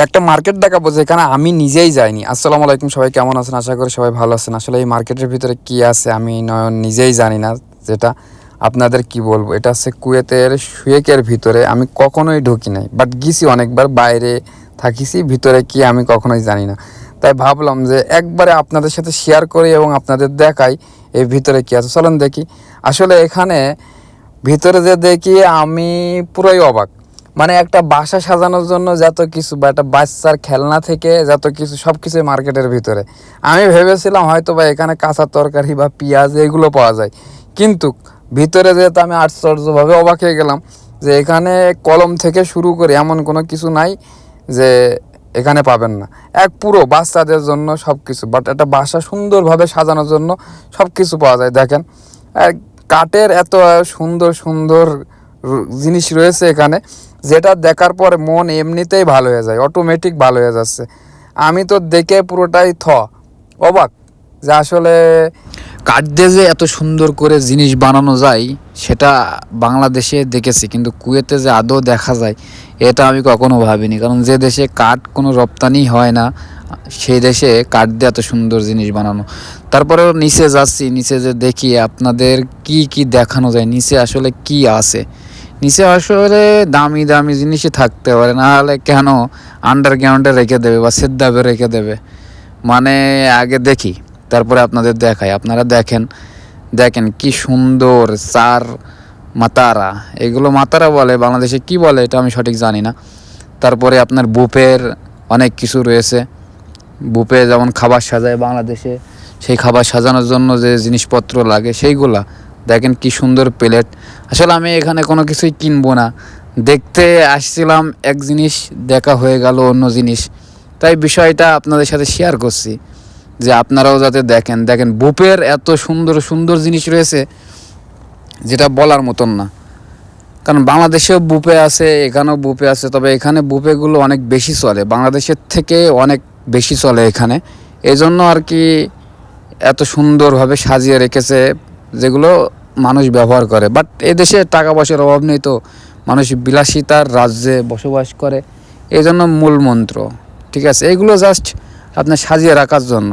একটা মার্কেট দেখাবো যেখানে আমি নিজেই যাইনি। আসসালামু আলাইকুম, সবাই কেমন আছেন? আশা করি সবাই ভালো আছেন। আসলে এই মার্কেটের ভিতরে কি আছে আমি নয়ন নিজেই জানি না, যেটা আপনাদের কি বলবো। এটা হচ্ছে কুয়েতের শুয়েকের ভিতরে। আমি কখনোই ঢুকি নাই, বাট গেছি অনেকবার, বাইরে থাকিছি, ভিতরে কি আমি কখনোই জানি না। তাই ভাবলাম যে একবারে আপনাদের সাথে শেয়ার করি এবং আপনাদের দেখাই এই ভিতরে কি আছে। চলেন দেখি। আসলে এখানে ভিতরে যে দেখি আমি পুরোই অবাক। মানে একটা বাসা সাজানোর জন্য যত কিছু, বা একটা বাচ্চার খেলনা থেকে যত কিছু, সব কিছুই মার্কেটের ভিতরে। আমি ভেবেছিলাম হয়তো বা এখানে কাঁচা তরকারি বা পেঁয়াজ এগুলো পাওয়া যায়, কিন্তু ভিতরে যেহেতু আমি আশ্চর্যভাবে অবাক হয়ে গেলাম যে এখানে কলম থেকে শুরু করে এমন কোনো কিছু নাই যে এখানে পাবেন না। এক পুরো বাচ্চাদের জন্য সব কিছু, বাট একটা বাসা সুন্দরভাবে সাজানোর জন্য সব কিছু পাওয়া যায়। দেখেন, কাঠের এত সুন্দর সুন্দর জিনিস রয়েছে এখানে, যেটা দেখার পর মন এমনিতেই ভালো হয়ে যায়, অটোমেটিক ভালো হয়ে যাচ্ছে। আমি তো দেখে পুরোটাই অবাক যে আসলে কাঠ দিয়ে যে এত সুন্দর করে জিনিস বানানো যায় সেটা বাংলাদেশে দেখেছি, কিন্তু কুয়েতে যে আদৌ দেখা যায় এটা আমি কখনো ভাবিনি। কারণ যে দেশে কাঠ কোনো রপ্তানি হয় না, সেই দেশে কাঠ দিয়ে এত সুন্দর জিনিস বানানো। তারপরেও নিচে যাচ্ছি, নিচে যে দেখি আপনাদের কি কি দেখানো যায়, নিচে আসলে কি আছে। নিচে আসলে দামি দামি জিনিসই থাকতে পারে, না হলে কেন আন্ডারগ্রাউন্ডে রেখে দেবে বা সেদ্দাবে রেখে দেবে। মানে আগে দেখি, তারপরে আপনাদের দেখাই। আপনারা দেখেন, দেখেন কি সুন্দর চার মাতারা, এগুলো মাতারা বলে, বাংলাদেশে কি বলে এটা আমি সঠিক জানি না। তারপরে আপনার বুফের অনেক কিছু রয়েছে। বুফে যেমন খাবার সাজায় বাংলাদেশে, সেই খাবার সাজানোর জন্য যে জিনিসপত্র লাগে সেইগুলা দেখেন, কি সুন্দর প্লেট। আসলে আমি এখানে কোনো কিছুই কিনবো না, দেখতে আসছিলাম এক জিনিস, দেখা হয়ে গেল অন্য জিনিস। তাই বিষয়টা আপনাদের সাথে শেয়ার করছি যে আপনারাও যাতে দেখেন। দেখেন বুফের এত সুন্দর সুন্দর জিনিস রয়েছে যেটা বলার মতন না। কারণ বাংলাদেশেও বুফে আছে, এখানেও বুফে আছে, তবে এখানে বুফেগুলো অনেক বেশি চলে, বাংলাদেশের থেকে অনেক বেশি চলে এখানে। এই জন্য আর কি এত সুন্দরভাবে সাজিয়ে রেখেছে, যেগুলো মানুষ ব্যবহার করে। বাট এদেশে টাকা পয়সার অভাব নেই, তো মানুষ বিলাসিতার রাজ্যে বসবাস করে, এই জন্য মূল মন্ত্র। ঠিক আছে, এইগুলো জাস্ট আপনার সাজিয়ে রাখার জন্য।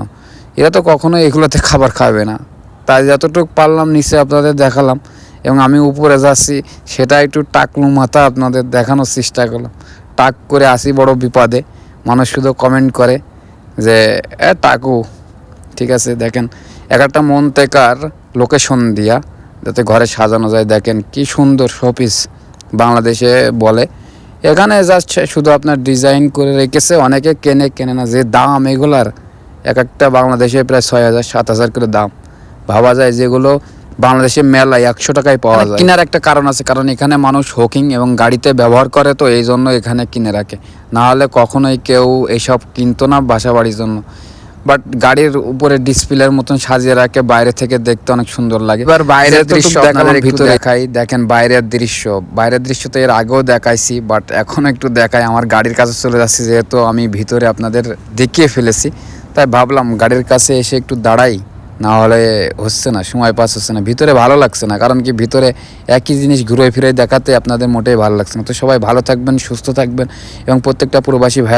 এরা তো কখনো এগুলোতে খাবার খাবে না। তাই যতটুকু পারলাম নিচে আপনাদের দেখালাম, এবং আমি উপরে যাচ্ছি সেটা একটু টাকলু মাথা আপনাদের দেখানোর চেষ্টা করলাম। টাক করে আসি বড় বিপদে, মানুষ শুধু কমেন্ট করে যে টাকু। ঠিক আছে, দেখেন এক একটা মনতেকার লোকেশন দিয়া যাতে ঘরে সাজানো যায়। দেখেন কি সুন্দর শোপিস বাংলাদেশে বলে, এখানে জাস্ট শুধু আপনার ডিজাইন করে রেখেছে। অনেকে কেনে না, যে দাম এগুলার, এক একটা বাংলাদেশে প্রায় 6,000 7,000 করে দাম। ভাবা যায় যেগুলো বাংলাদেশে মেলায় 100 টাকায় পাওয়া যায়। কেনার একটা কারণ আছে, কারণ এখানে মানুষ হকিং এবং গাড়িতে ব্যবহার করে, তো এই জন্য এখানে কিনে রাখে। না হলে কখনোই কেউ এইসব কিনতো না বাসা বাড়ির জন্য। বাট গাড়ির উপরে ডিসপ্লের মতন সাজিয়ে রাখে, বাইরে থেকে দেখতে অনেক সুন্দর লাগে। এবার বাইরের দৃশ্য আপনাদের ভিতরে দেখাই। দেখেন বাইরের দৃশ্য, বাইরের দৃশ্য তো এর আগেও দেখাইছি, বাট এখন একটু দেখাই। আমার গাড়ির কাছে চলে যাচ্ছি, যেহেতু আমি ভিতরে আপনাদের দেখিয়ে ফেলেছি, তাই ভাবলাম গাড়ির কাছে এসে একটু দাঁড়াই, না হলে হচ্ছে না, সময় পাস হচ্ছে না, ভিতরে ভালো লাগছে না। কারণ কি, ভিতরে একই জিনিস ঘুরে ফিরে দেখাতে আপনাদের মোটেই ভালো লাগছে না। তো সবাই ভালো থাকবেন, সুস্থ থাকবেন, এবং প্রত্যেকটা প্রবাসী ভাই